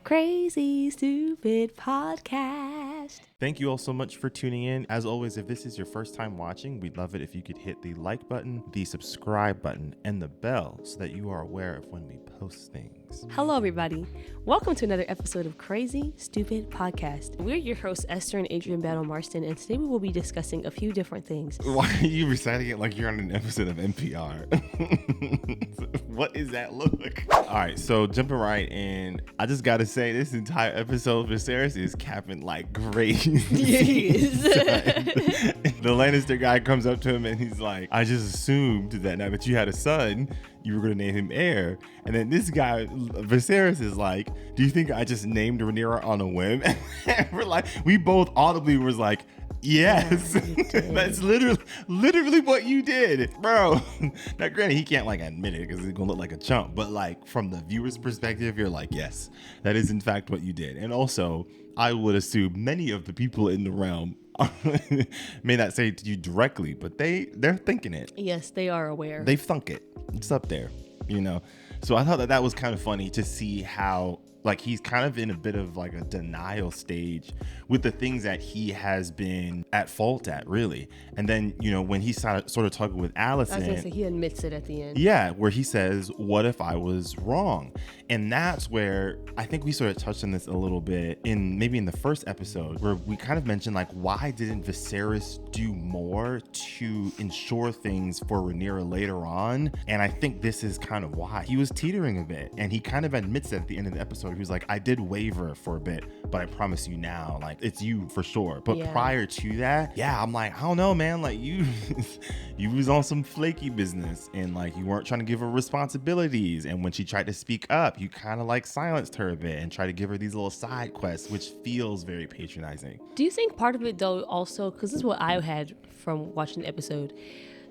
Crazy Stupid Podcast. Thank you all so much for tuning in. As always, if this is your first time watching, we'd love it if you could hit the like button, the subscribe button, and the bell so that you are aware of when we post things. Hello, everybody. Welcome to another episode of Crazy Stupid Podcast. We're your hosts, Esther and Adrian Battle Marston, and today we will be discussing a few different things. Why are you reciting it like you're on an episode of NPR? What is that look? All right, so jumping right in, I just gotta say this entire episode, Viserys is capping like crazy. Yeah, he is. The Lannister guy comes up to him and he's like, I just assumed that now that you had a son, you were going to name him heir. And then this guy, Viserys, is like, do you think I just named Rhaenyra on a whim? And we're like, we both audibly was like, yes, that's literally what you did, bro. Now, granted, he can't like admit it because he's gonna look like a chump, but like from the viewer's perspective, you're like, yes, that is in fact what you did. And also, I would assume many of the people in the realm may not say it to you directly, but they're thinking it. Yes, they are aware. They thunk it. It's up there, you know. So I thought that was kind of funny to see how like he's kind of in a bit of like a denial stage with the things that he has been at fault at, really. And then, you know, when he sort of talking with Alicent, I was gonna say he admits it at the end. Yeah, where he says, what if I was wrong? And that's where I think we sort of touched on this a little bit in the first episode, where we kind of mentioned like, why didn't Viserys do more to ensure things for Rhaenyra later on? And I think this is kind of why he was teetering a bit, and he kind of admits it at the end of the episode. He was like, I did waver for a bit, but I promise you now, like, it's you for sure. But prior to that, yeah, I'm like, I don't know, man, like you was on some flaky business, and like you weren't trying to give her responsibilities, and when she tried to speak up, you kind of like silenced her a bit and tried to give her these little side quests, which feels very patronizing. Do you think part of it though also, because this is what I had from watching the episode,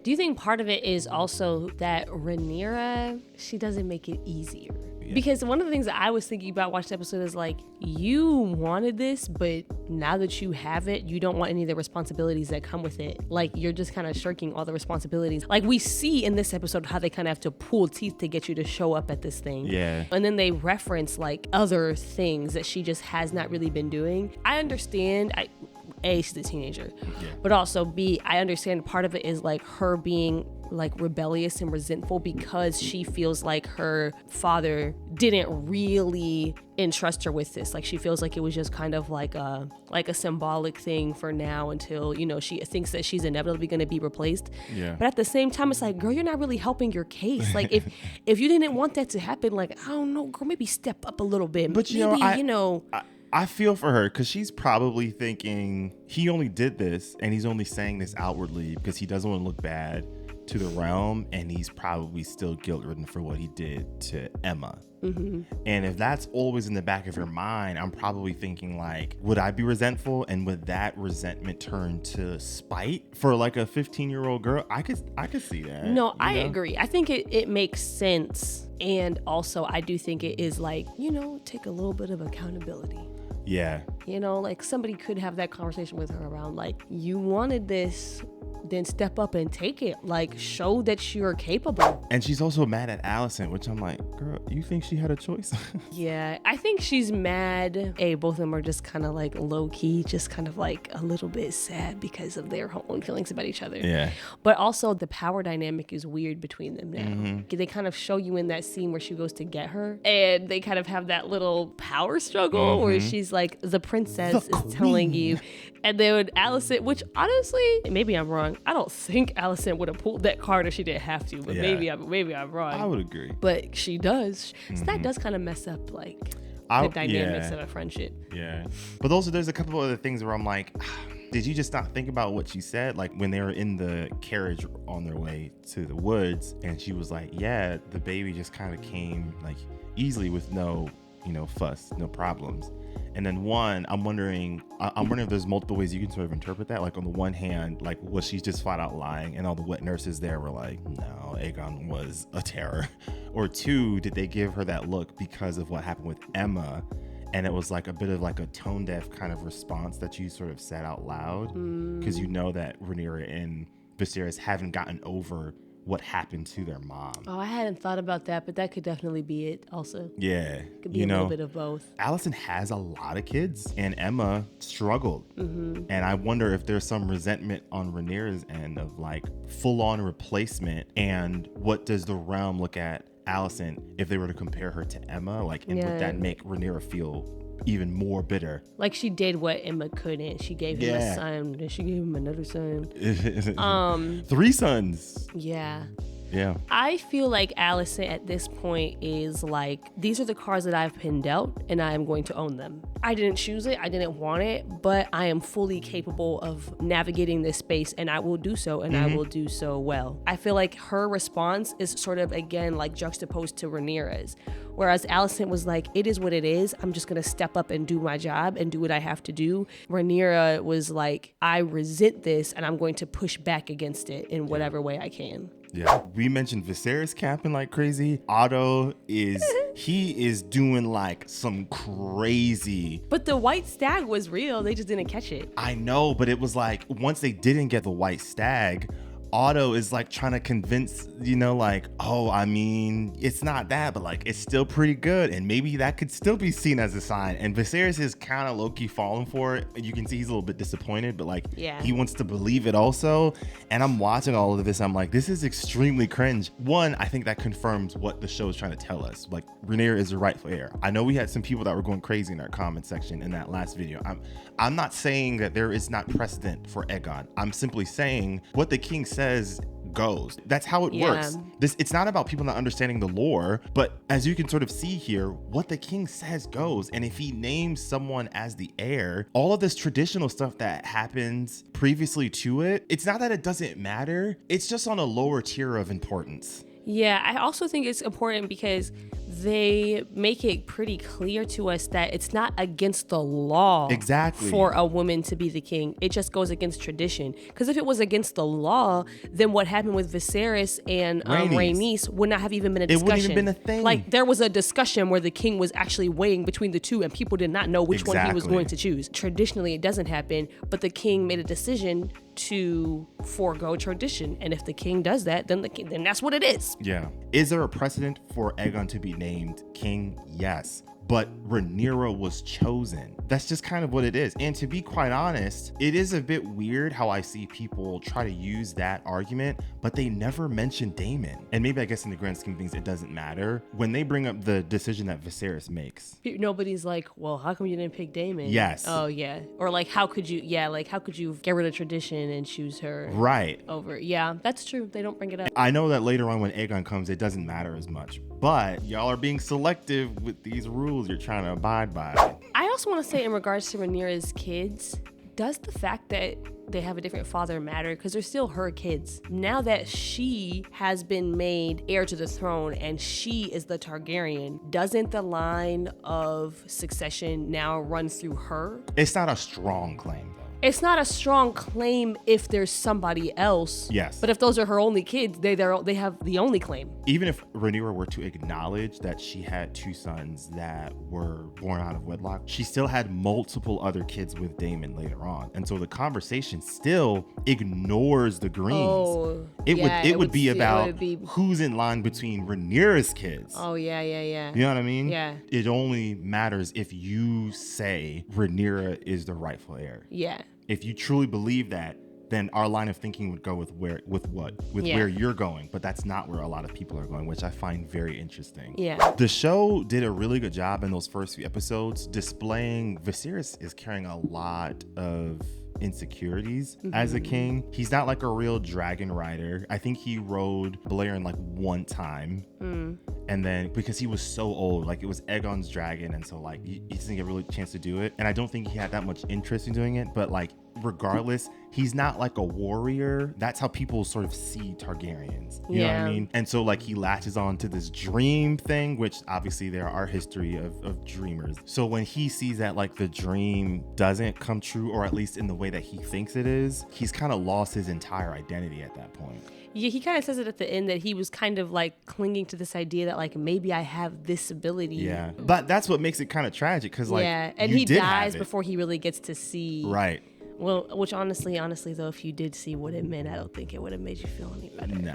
do you think part of it is also that Rhaenyra, she doesn't make it easier? Yeah. Because one of the things that I was thinking about watching the episode is like, you wanted this, but now that you have it, you don't want any of the responsibilities that come with it. Like, you're just kind of shirking all the responsibilities. Like, we see in this episode how they kind of have to pull teeth to get you to show up at this thing. Yeah. And then they reference like other things that she just has not really been doing. I understand. A, she's a teenager, but also B, I understand part of it is like her being like rebellious and resentful because she feels like her father didn't really entrust her with this. Like, she feels like it was just kind of like a symbolic thing for now until, you know, she thinks that she's inevitably going to be replaced. Yeah. But at the same time, it's like, girl, you're not really helping your case. Like, if you didn't want that to happen, like, I don't know, girl, maybe step up a little bit. But I feel for her because she's probably thinking he only did this and he's only saying this outwardly because he doesn't want to look bad to the realm, and he's probably still guilt-ridden for what he did to Emma. Mm-hmm. And if that's always in the back of your mind, I'm probably thinking like, would I be resentful, and would that resentment turn to spite for like a 15-year-old girl? I could see that. No, I agree. I think it makes sense, and also I do think it is like, you know, take a little bit of accountability. Yeah. You know, like somebody could have that conversation with her around like, you wanted this, then step up and take it. Like, show that you're capable. And she's also mad at Alicent, which I'm like, girl, you think she had a choice? Yeah, I think she's mad. Both of them are just kind of like low key, just kind of like a little bit sad because of their own feelings about each other. Yeah. But also the power dynamic is weird between them now. Mm-hmm. They kind of show you in that scene where she goes to get her, and they kind of have that little power struggle where she's like, the princess is telling you. And then Alicent, which honestly, maybe I'm wrong. I don't think Alicent would have pulled that card if she didn't have to, but maybe I'm wrong. I would agree. But she does. So that does kind of mess up like the dynamics of a friendship. Yeah. But also there's a couple other things where I'm like, did you just not think about what she said? Like when they were in the carriage on their way to the woods, and she was like, yeah, the baby just kind of came like easily with no, fuss, no problems. And then I'm wondering if there's multiple ways you can sort of interpret that. Like on the one hand, like was she just flat out lying and all the wet nurses there were like, no, Aegon was a terror? Or two, did they give her that look because of what happened with Emma? And it was like a bit of like a tone deaf kind of response that you sort of said out loud because you know that Rhaenyra and Viserys haven't gotten over what happened to their mom. Oh, I hadn't thought about that, but that could definitely be it also. Yeah. Could be a little bit of both. Alicent has a lot of kids, and Emma struggled. And I wonder if there's some resentment on Rhaenyra's end of like full-on replacement, and what does the realm look at Alicent if they were to compare her to Emma? Like, and would that make Rhaenyra feel even more bitter? Like, she did what Emma couldn't. She gave him a son, then she gave him another son. 3 sons. Yeah. Yeah. I feel like Alicent at this point is like, these are the cards that I've been dealt, and I am going to own them. I didn't choose it, I didn't want it, but I am fully capable of navigating this space, and I will do so, and I will do so well. I feel like her response is sort of, again, like juxtaposed to Rhaenyra's. Whereas Alicent was like, it is what it is. I'm just going to step up and do my job and do what I have to do. Rhaenyra was like, I resent this, and I'm going to push back against it in whatever way I can. Yeah. We mentioned Viserys capping like crazy. Otto he is doing like some crazy. But the White Stag was real. They just didn't catch it. I know, but it was like, once they didn't get the White Stag, Otto is like trying to convince, like, oh, I mean, it's not that, but like, it's still pretty good. And maybe that could still be seen as a sign. And Viserys is kind of low-key falling for it. You can see he's a little bit disappointed, but like, he wants to believe it also. And I'm watching all of this. I'm like, this is extremely cringe. One, I think that confirms what the show is trying to tell us. Like, Rhaenyra is the rightful heir. I know we had some people that were going crazy in our comment section in that last video. I'm not saying that there is not precedent for Aegon. I'm simply saying what the king says goes. That's how it works. It's not about people not understanding the lore, but as you can sort of see here, what the king says goes. And if he names someone as the heir, all of this traditional stuff that happens previously to it, it's not that it doesn't matter. It's just on a lower tier of importance. Yeah, I also think it's important because they make it pretty clear to us that it's not against the law for a woman to be the king. It just goes against tradition. Because if it was against the law, then what happened with Viserys and Rhaenys would not have even been a discussion. It wouldn't even been a thing. Like, there was a discussion where the king was actually weighing between the two, and people did not know which one he was going to choose. Traditionally, it doesn't happen, but the king made a decision to forego tradition, and if the king does that, then then that's what it is. Yeah. Is there a precedent for Aegon to be named king? Yes. But Rhaenyra was chosen. That's just kind of what it is. And to be quite honest, it is a bit weird how I see people try to use that argument, but they never mention Daemon. And maybe I guess in the grand scheme of things, it doesn't matter. When they bring up the decision that Viserys makes, nobody's like, well, how come you didn't pick Daemon? Yes. Oh, yeah. Or like, how could you get rid of tradition and choose her? Right. Over. Yeah, that's true. They don't bring it up. I know that later on when Aegon comes, it doesn't matter as much, but y'all are being selective with these rules you're trying to abide by. I also want to say in regards to Rhaenyra's kids, does the fact that they have a different father matter? Because they're still her kids. Now that she has been made heir to the throne and she is the Targaryen, doesn't the line of succession now run through her? It's not a strong claim, though. It's not a strong claim if there's somebody else. Yes. But if those are her only kids, they have the only claim. Even if Rhaenyra were to acknowledge that she had 2 sons that were born out of wedlock, she still had multiple other kids with Daemon later on. And so the conversation still ignores the Greens. Oh, it would be about who's in line between Rhaenyra's kids. Oh, yeah. You know what I mean? Yeah. It only matters if you say Rhaenyra is the rightful heir. Yeah. If you truly believe that, then our line of thinking would go with where you're going, but that's not where a lot of people are going, which I find very interesting. Yeah. The show did a really good job in those first few episodes displaying Viserys is carrying a lot of insecurities as a king. He's not like a real dragon rider. I think he rode Balerion like one time. And then because he was so old, like it was Aegon's dragon, and so like he didn't get really a chance to do it. And I don't think he had that much interest in doing it, but like regardless, he's not like a warrior. That's how people sort of see Targaryens. You know what I mean? And so like he latches on to this dream thing, which obviously there are history of dreamers. So when he sees that like the dream doesn't come true, or at least in the way that he thinks it is, he's kind of lost his entire identity at that point. Yeah, he kind of says it at the end that he was kind of like clinging to this idea that like maybe I have this ability. Yeah, but that's what makes it kind of tragic because like and he dies before he really gets to see Well, which honestly though, if you did see what it meant, I don't think it would have made you feel any better. Nah.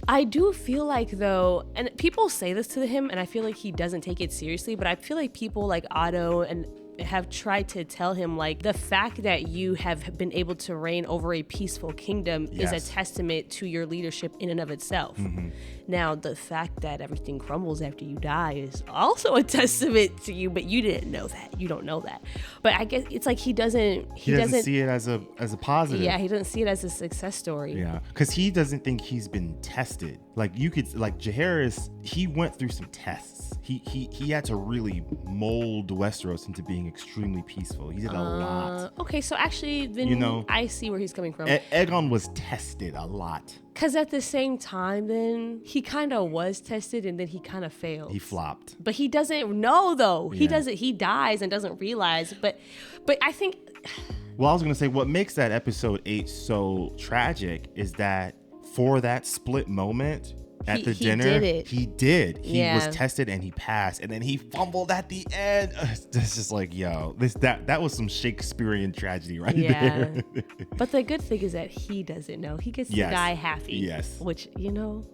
I do feel like though, and people say this to him, and I feel like he doesn't take it seriously, but I feel like people like Otto and have tried to tell him, like, the fact that you have been able to reign over a peaceful kingdom is a testament to your leadership in and of itself. Now, the fact that everything crumbles after you die is also a testament to you, but you didn't know that. You don't know that. But I guess it's like he doesn't see it as a positive. Yeah, he doesn't see it as a success story. Yeah, because he doesn't think he's been tested. Like, you could, like, Jaehaerys, he went through some tests. He had to really mold Westeros into being extremely peaceful. He did a lot. Okay, so actually, then I see where he's coming from. Aegon was tested a lot. Because at the same time, then, he kind of was tested and then he kind of failed. He flopped. But he doesn't know, though. He doesn't. He dies and doesn't realize. But I think... Well, I was going to say, what makes that episode 8 so tragic is that for that split moment at the dinner, he did. He was tested and he passed, and then he fumbled at the end. It's just like, yo, that was some Shakespearean tragedy right there. But the good thing is that he doesn't know. He gets to die happy. Yes. Which, you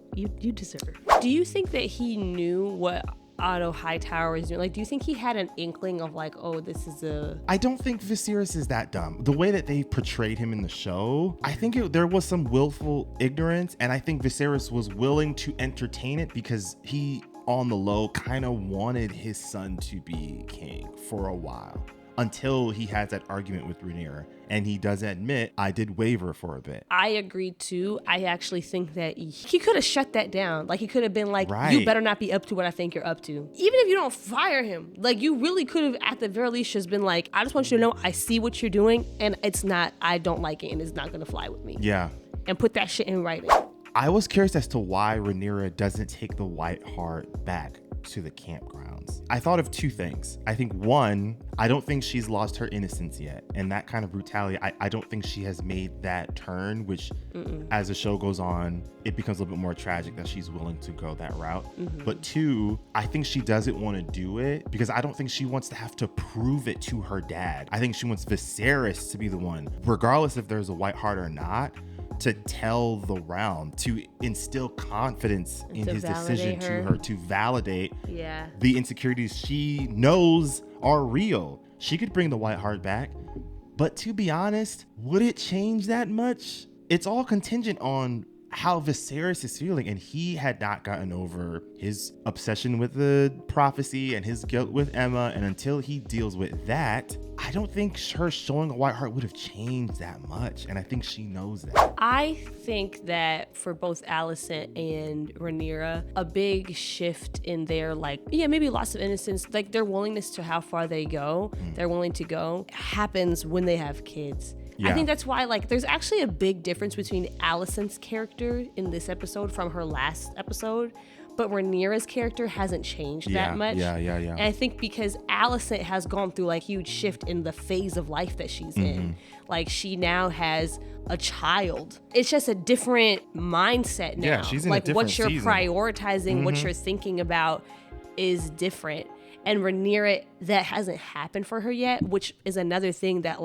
deserve. Do you think that he knew what Otto Hightower is doing? Like, do you think he had an inkling of like, oh, this is I don't think Viserys is that dumb. The way that they portrayed him in the show, I think there was some willful ignorance, and I think Viserys was willing to entertain it because he, on the low, kind of wanted his son to be king for a while. Until he has that argument with Rhaenyra, and he does admit, I did waver for a bit. I agree too. I actually think that he could have shut that down. Like, he could have been like, you better not be up to what I think you're up to. Even if you don't fire him, like, you really could have at the very least just been like, I just want you to know I see what you're doing, and I don't like it, and it's not gonna fly with me. Yeah. And put that shit in writing. I was curious as to why Rhaenyra doesn't take the White Hart back to the campgrounds. I thought of two things. I think one, I don't think she's lost her innocence yet. And that kind of brutality, I don't think she has made that turn, which as the show goes on, it becomes a little bit more tragic that she's willing to go that route. But two, I think she doesn't want to do it because I don't think she wants to have to prove it to her dad. I think she wants Viserys to be the one, regardless if there's a White Hart or not, to tell the realm, to instill confidence in his decision to her, to validate the insecurities she knows are real. She could bring the White Hart back, but to be honest, would it change that much? It's all contingent on how Viserys is feeling, and he had not gotten over his obsession with the prophecy and his guilt with Emma, and until he deals with that, I don't think her showing a White Hart would have changed that much, and I think she knows that. I think that for both Alicent and Rhaenyra, a big shift in their maybe loss of innocence, like their willingness to how far they go, they're willing to go, happens when they have kids. Yeah. I think that's why, there's actually a big difference between Alicent's character in this episode from her last episode, but Rhaenyra's character hasn't changed that much. Yeah. And I think because Alicent has gone through huge shift in the phase of life that she's in. Like, she now has a child. It's just a different mindset now. Yeah, she's in a different what you're season. Prioritizing, what you're thinking about is different. And Rhaenyra, that hasn't happened for her yet, which is another thing that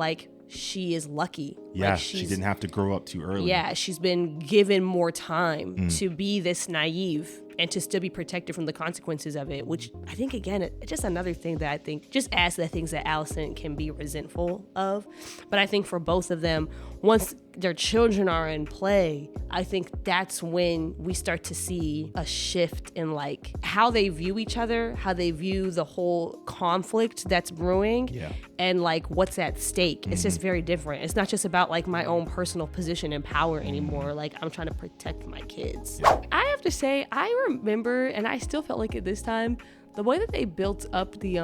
she is lucky. Yeah, she didn't have to grow up too early. Yeah, she's been given more time to be this naive and to still be protected from the consequences of it, which I think, again, it's just another thing that I think just adds to the things that Alicent can be resentful of. But I think for both of them, once their children are in play, I think that's when we start to see a shift in how they view each other, how they view the whole conflict that's brewing, and what's at stake. It's just very different. It's not just about my own personal position and power anymore. I'm trying to protect my kids. I have to say, I remember, and I still felt like it this time, the way that they built up the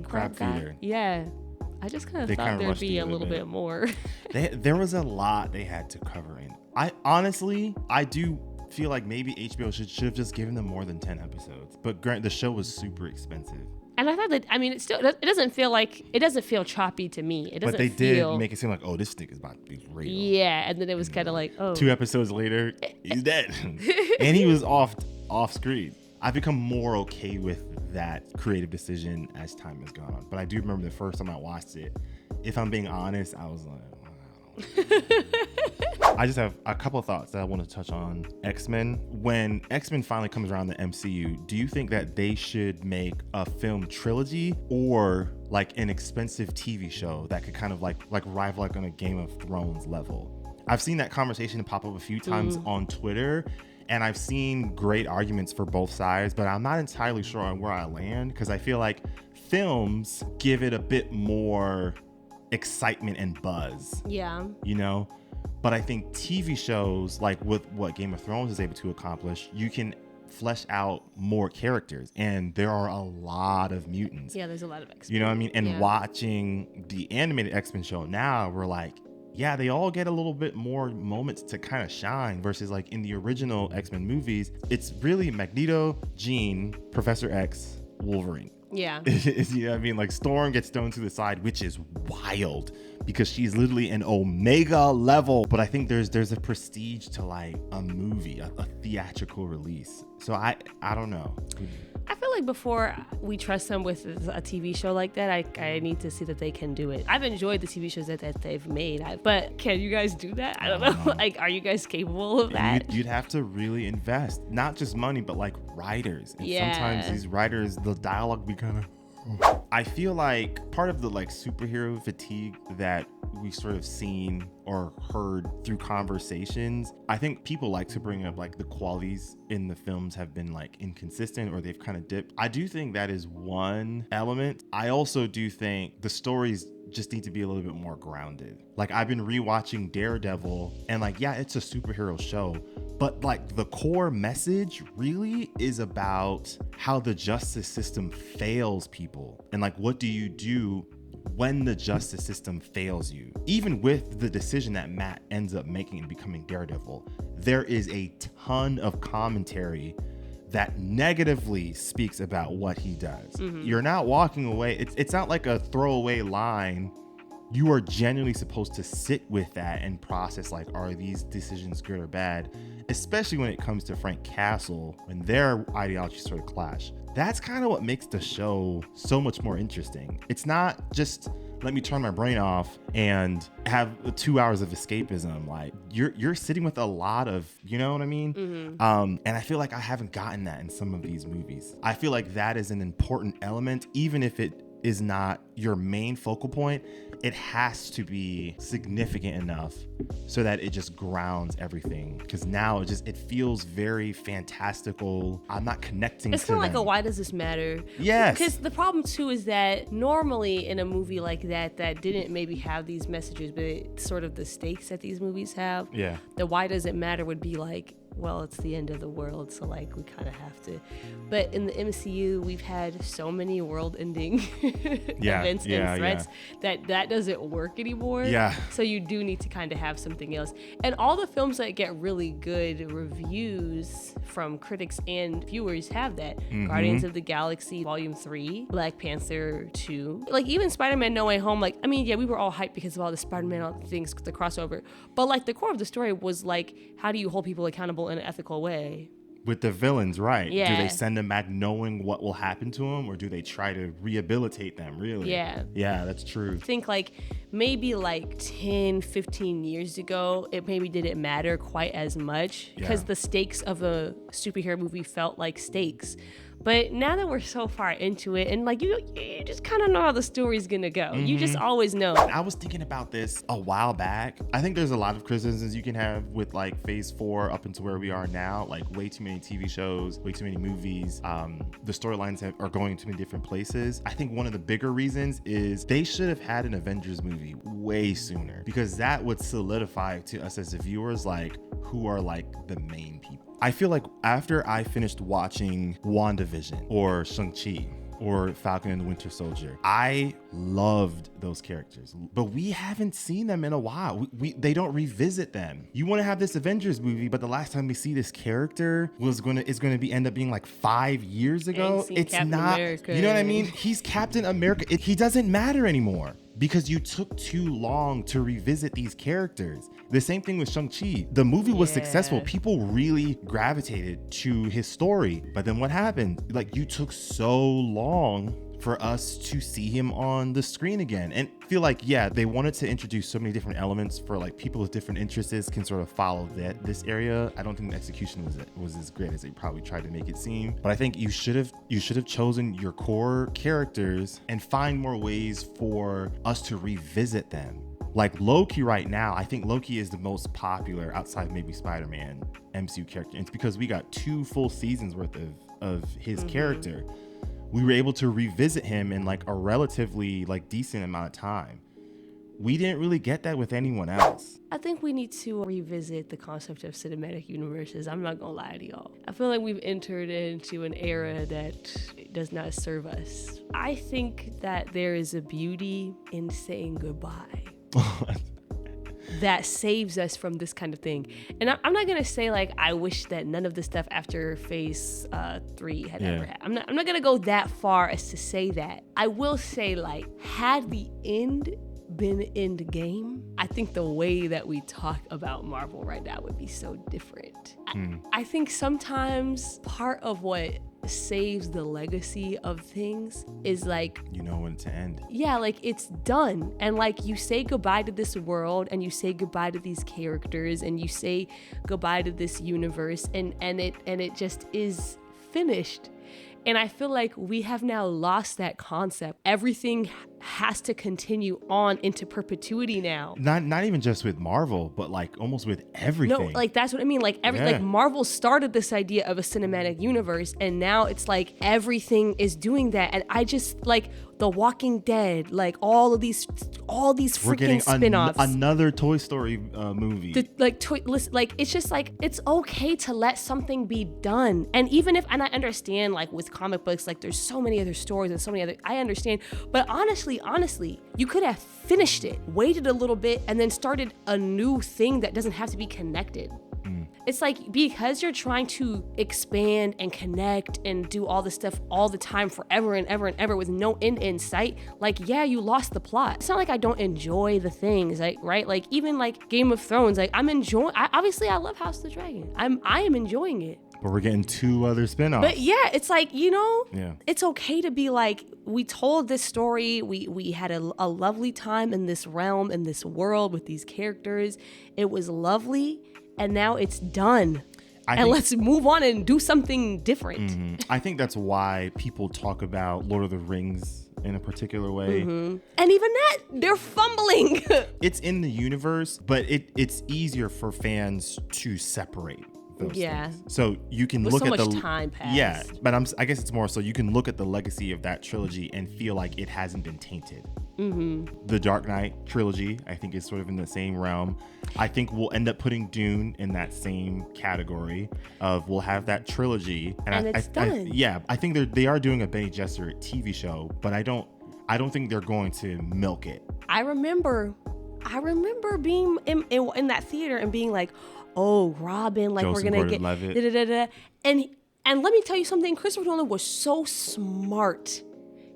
crab feeder. Yeah. I just kind of thought there'd be a little bit more. There was a lot they had to cover in. I do feel like maybe HBO should have just given them more than 10 episodes. But the show was super expensive. And I thought that, it doesn't feel choppy to me. It doesn't. But they did make it seem like, oh, this stick is about to be real. Yeah, and then it was kind of oh. 2 episodes later, he's dead. And he was off screen. I've become more okay with that creative decision as time has gone on. But I do remember the first time I watched it, if I'm being honest, I was like, I just have a couple of thoughts that I want to touch on X-Men. When X-Men finally comes around the MCU, do you think that they should make a film trilogy or like an expensive TV show that could kind of like rival like on a Game of Thrones level? I've seen that conversation pop up a few times on Twitter, and I've seen great arguments for both sides, but I'm not entirely sure on where I land because I feel like films give it a bit more excitement and buzz. Yeah. You know? But I think TV shows, like with what Game of Thrones is able to accomplish, you can flesh out more characters. And there are a lot of mutants. Yeah, there's a lot of X-Men. You know what I mean? And watching the animated X-Men show now, we're like, yeah, they all get a little bit more moments to kind of shine versus like in the original X-Men movies, it's really Magneto, Jean, Professor X, Wolverine. Yeah. You know what I mean? Like Storm gets thrown to the side, which is wild because she's literally an Omega level. But I think there's a prestige to like a movie, a theatrical release. So I don't know. I feel like before we trust them with a TV show like that, I need to see that they can do it. I've enjoyed the TV shows that they've made, but can you guys do that? I don't know. Like, are you guys capable of that? You'd have to really invest, not just money, but like writers. And sometimes these writers, the dialogue be kind of... I feel like part of the like superhero fatigue that we've sort of seen or heard through conversations, I think people like to bring up like the qualities in the films have been like inconsistent or they've kind of dipped. I do think that is one element. I also do think the stories just need to be a little bit more grounded. Like I've been rewatching Daredevil and like, yeah, it's a superhero show, but like the core message really is about how the justice system fails people. And like, what do you do when the justice system fails you? Even with the decision that Matt ends up making and becoming Daredevil, there is a ton of commentary that negatively speaks about what he does. You're not walking away. It's not like a throwaway line. You are genuinely supposed to sit with that and process like, are these decisions good or bad? Especially when it comes to Frank Castle, when their ideologies sort of clash. That's kind of what makes the show so much more interesting. It's not just let me turn my brain off and have 2 hours of escapism. Like you're sitting with a lot of, you know what I mean? And I feel like I haven't gotten that in some of these movies. I feel like that is an important element, even if it is not your main focal point. It has to be significant enough so that it just grounds everything. Because now it feels very fantastical. I'm not connecting to It's kind of like them. a why does this matter? Yes. Because the problem too is that normally in a movie like that didn't maybe have these messages, but it's sort of the stakes that these movies have. Yeah. The why does it matter would be like, well, it's the end of the world, so like we kind of have to. But in the MCU, we've had so many world-ending events and threats that doesn't work anymore. Yeah. So you do need to kind of have something else. And all the films that get really good reviews from critics and viewers have that. Guardians of the Galaxy Volume 3, Black Panther 2, like even Spider-Man No Way Home. Like, I mean, yeah, we were all hyped because of all the Spider-Man all the things, the crossover. But like the core of the story was like, how do you hold people accountable in an ethical way? With the villains, right? Yeah. Do they send them back knowing what will happen to them, or do they try to rehabilitate them, really? Yeah. Yeah, that's true. I think like maybe like 10, 15 years ago, it maybe didn't matter quite as much because the stakes of a superhero movie felt like stakes. But now that we're so far into it, and like you just kind of know how the story's gonna go. You just always know. I was thinking about this a while back. I think there's a lot of criticisms you can have with like phase 4 up into where we are now. Like way too many TV shows, way too many movies. The storylines are going to many different places. I think one of the bigger reasons is they should have had an Avengers movie way sooner, because that would solidify to us as the viewers like who are like the main people. I feel like after I finished watching WandaVision or Shang-Chi or Falcon and the Winter Soldier, I loved those characters, but we haven't seen them in a while. They don't revisit them. You want to have this Avengers movie, but the last time we see this character is going to end up being like 5 years ago. It's Captain not, America. you know what I mean? He's Captain America. He doesn't matter anymore because you took too long to revisit these characters. The same thing with Shang-Chi. The movie was successful. People really gravitated to his story. But then what happened? Like, you took so long for us to see him on the screen again. And feel like, yeah, they wanted to introduce so many different elements for like people with different interests can sort of follow this area. I don't think the execution was as great as they probably tried to make it seem. But I think you should have chosen your core characters and find more ways for us to revisit them. Like Loki right now, I think Loki is the most popular outside maybe Spider-Man MCU character. It's because we got 2 full seasons worth of his character. We were able to revisit him in like a relatively like decent amount of time. We didn't really get that with anyone else. I think we need to revisit the concept of cinematic universes. I'm not gonna lie to y'all. I feel like we've entered into an era that does not serve us. I think that there is a beauty in saying goodbye that saves us from this kind of thing. And I'm not gonna say like I wish that none of the stuff after phase 3 had ever happened. I'm not gonna go that far as to say that. I will say like had the end been end game, I think the way that we talk about Marvel right now would be so different. I think sometimes part of what saves the legacy of things is like, you know when to end. Yeah, like it's done. And like you say goodbye to this world and you say goodbye to these characters and you say goodbye to this universe and it just is finished. And I feel like we have now lost that concept. Everything has to continue on into perpetuity now. Not even just with Marvel, but like almost with everything. No, like that's what I mean. Like like Marvel started this idea of a cinematic universe, and now it's like everything is doing that. And I just like The Walking Dead, like all these freaking spin-offs. Another Toy Story movie. It's just like it's okay to let something be done. And even if, and I understand like with comic books, like there's so many other stories and so many other, I understand. But honestly, you could have finished it, waited a little bit, and then started a new thing that doesn't have to be connected. It's like because you're trying to expand and connect and do all this stuff all the time forever and ever and ever with no end in sight, like, yeah, you lost the plot. It's not like I don't enjoy the things, like, right? Like even like Game of Thrones, like I love House of the Dragon. I am enjoying it. But we're getting 2 other spinoffs. But yeah, it's like, it's okay to be like, we told this story. We had a lovely time in this realm, in this world with these characters. It was lovely. And now it's done. Let's move on and do something different. I think that's why people talk about Lord of the Rings in a particular way. And even that, they're fumbling. It's in the universe, but it's easier for fans to separate those things. So you can look at the time passed. Yeah, but I guess it's more so you can look at the legacy of that trilogy and feel like it hasn't been tainted. The Dark Knight trilogy, I think, is sort of in the same realm. I think we'll end up putting Dune in that same category of we'll have that trilogy, and it's done. I think they are doing a Bene Gesserit TV show, but I don't think they're going to milk it. I remember being in that theater and being like, oh, Robin, like Joseph we're gonna get Gordon-Levitt. And let me tell you something, Christopher Nolan was so smart.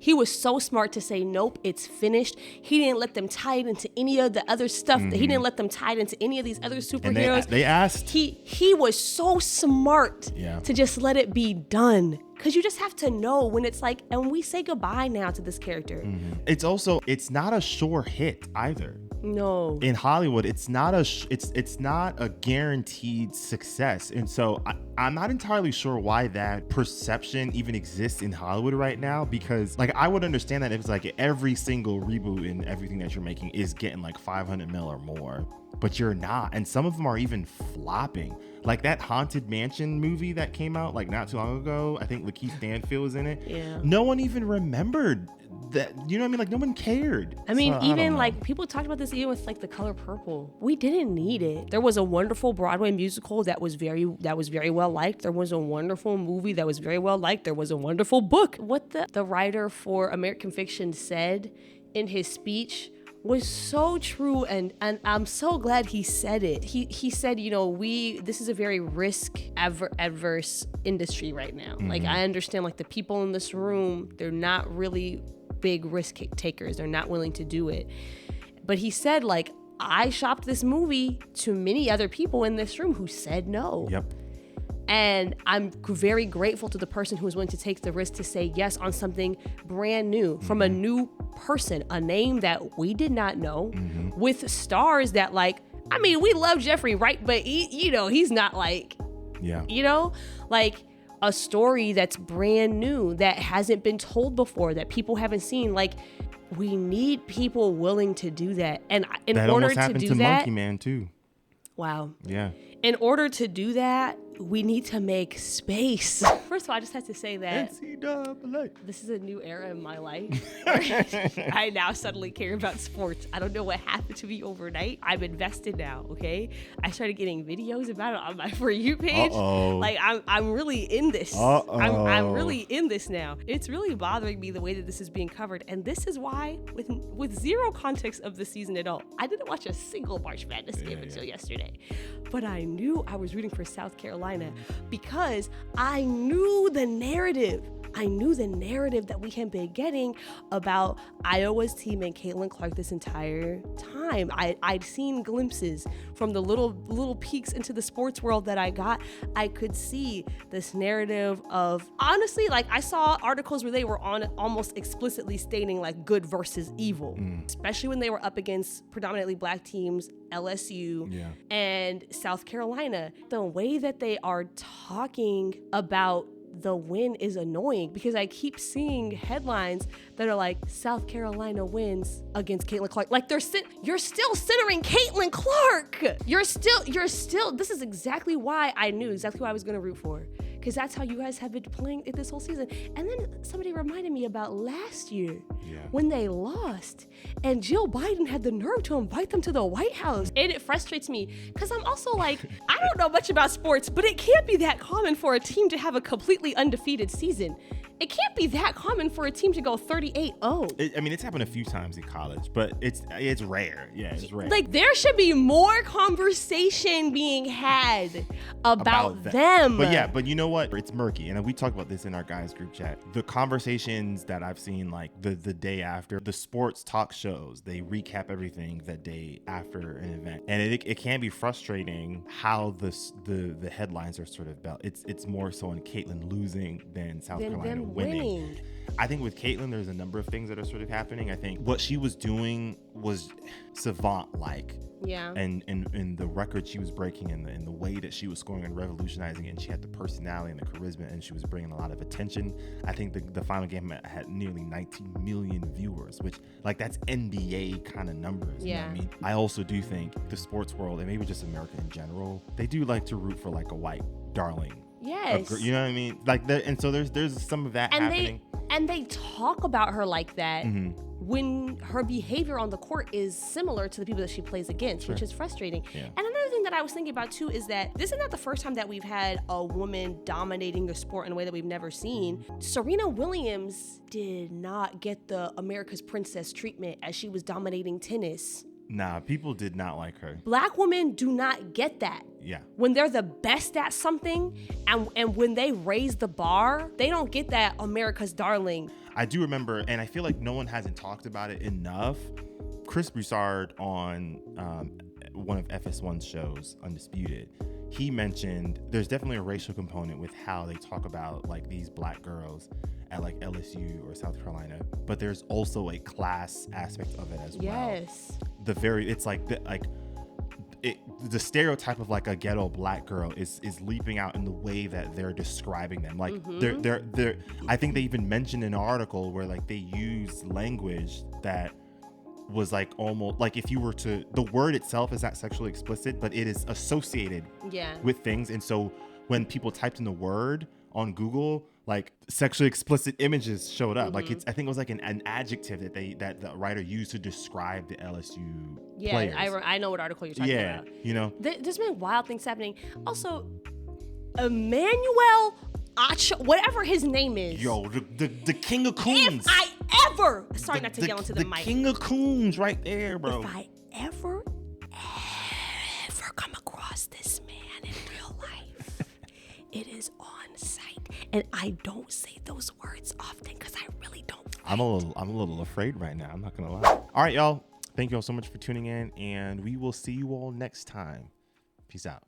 He was so smart to say, nope, it's finished. He didn't let them tie it into any of the other stuff. He didn't let them tie it into any of these other superheroes. And they asked. He was so smart to just let it be done. Because you just have to know when it's like, and we say goodbye now to this character. It's not a sure hit either. No. In Hollywood, it's not a guaranteed success. And so I'm not entirely sure why that perception even exists in Hollywood right now, because like I would understand that if it's like every single reboot and everything that you're making is getting like 500 mil or more, but you're not. And some of them are even flopping. Like that Haunted Mansion movie that came out like not too long ago. I think Lakeith Stanfield was in it. Yeah. No one even remembered that, you know what I mean? Like no one cared. I mean, so, even like people talked about this even with like The Color Purple. We didn't need it. There was a wonderful Broadway musical that was very well liked. There was a wonderful movie that was very well liked. There was a wonderful book. What the writer for American Fiction said in his speech was so true, and I'm so glad he said it. He said, this is a very risk adverse industry right now. Like I understand like the people in this room, they're not really big risk takers. They're not willing to do it. But he said like, I shopped this movie to many other people in this room who said no. Yep. And I'm very grateful to the person who was willing to take the risk to say yes on something brand new from a new person, a name that we did not know, with stars that, like, I mean, we love Jeffrey, right? But he's not like, like a story that's brand new, that hasn't been told before, that people haven't seen. Like, we need people willing to do that. And in that order almost to happened do to that, Monkey Man too. Wow. Yeah. In order to do that, we need to make space. First of all, I just have to say that NCAAA. this is a new era in my life. I now suddenly care about sports. I don't know what happened to me overnight. I'm invested now, okay? I started getting videos about it on my For You page. Like, I'm really in this. I'm really in this now. It's really bothering me the way that this is being covered. And this is why, with zero context of the season at all, I didn't watch a single March Madness game until yesterday. But I knew I was rooting for South Carolina because I knew the narrative. I knew the narrative that we had been getting about Iowa's team and Caitlin Clark this entire time. I'd seen glimpses from the little peeks into the sports world that I got. I could see this narrative of, honestly, like, I saw articles where they were on almost explicitly stating like good versus evil, especially when they were up against predominantly Black teams, LSU and South Carolina. The way that they are talking about the win is annoying because I keep seeing headlines that are like, South Carolina wins against Caitlin Clark. Like, you're still centering Caitlin Clark. You're still, this is exactly why I knew exactly who I was going to root for, because that's how you guys have been playing it this whole season. And then somebody reminded me about last year when they lost and Jill Biden had the nerve to invite them to the White House. And it frustrates me because I'm also like, I don't know much about sports, but it can't be that common for a team to have a completely undefeated season. It can't be that common for a team to go 38-0. I mean, it's happened a few times in college, but it's rare. Yeah, it's rare. Like, there should be more conversation being had about them. But you know what? It's murky. And we talked about this in our guys group chat. The conversations that I've seen, like the day after, the sports talk shows, they recap everything that day after an event. And it can be frustrating how the headlines are sort of about. It's more so in Caitlin losing than South Carolina winning. I think with Caitlin, there's a number of things that are sort of happening. I think what she was doing was savant-like. Yeah. And the record she was breaking in the way that she was scoring and revolutionizing, and she had the personality and the charisma, and she was bringing a lot of attention. I think the final game had nearly 19 million viewers, which, like, that's NBA kind of numbers. You know what I mean? I also do think the sports world, and maybe just America in general, they do like to root for like a white darling. Yes. You know what I mean? Like, and so there's some of that happening. And they talk about her like that when her behavior on the court is similar to the people that she plays against, which is frustrating. Yeah. And another thing that I was thinking about too is that this is not the first time that we've had a woman dominating the sport in a way that we've never seen. Serena Williams did not get the America's Princess treatment as she was dominating tennis. Nah, people did not like her. Black women do not get that. Yeah. When they're the best at something and when they raise the bar, they don't get that America's darling. I do remember, and I feel like no one hasn't talked about it enough. Chris Broussard on one of FS1's shows, Undisputed, he mentioned there's definitely a racial component with how they talk about like these Black girls at like LSU or South Carolina, but there's also a class aspect of it as well. Yes. The stereotype of like a ghetto Black girl is leaping out in the way that they're describing them. Like they're I think they even mentioned in an article where like they use language that was like almost like if you were to, the word itself is not sexually explicit, but it is associated with things. And so when people typed in the word on Google, like sexually explicit images showed up. Like I think it was like an adjective that the writer used to describe the LSU players. I know what article you're talking about. You know, there's been wild things happening. Also, Emmanuel Acho, whatever his name is. Yo, the king of coons. If I ever, sorry not to yell into the mic. The king of coons right there, bro. If I ever come across this man in real life, it is on site. And I don't say those words often because I really don't. I'm a little afraid right now. I'm not gonna lie. All right, y'all. Thank you all so much for tuning in, and we will see you all next time. Peace out.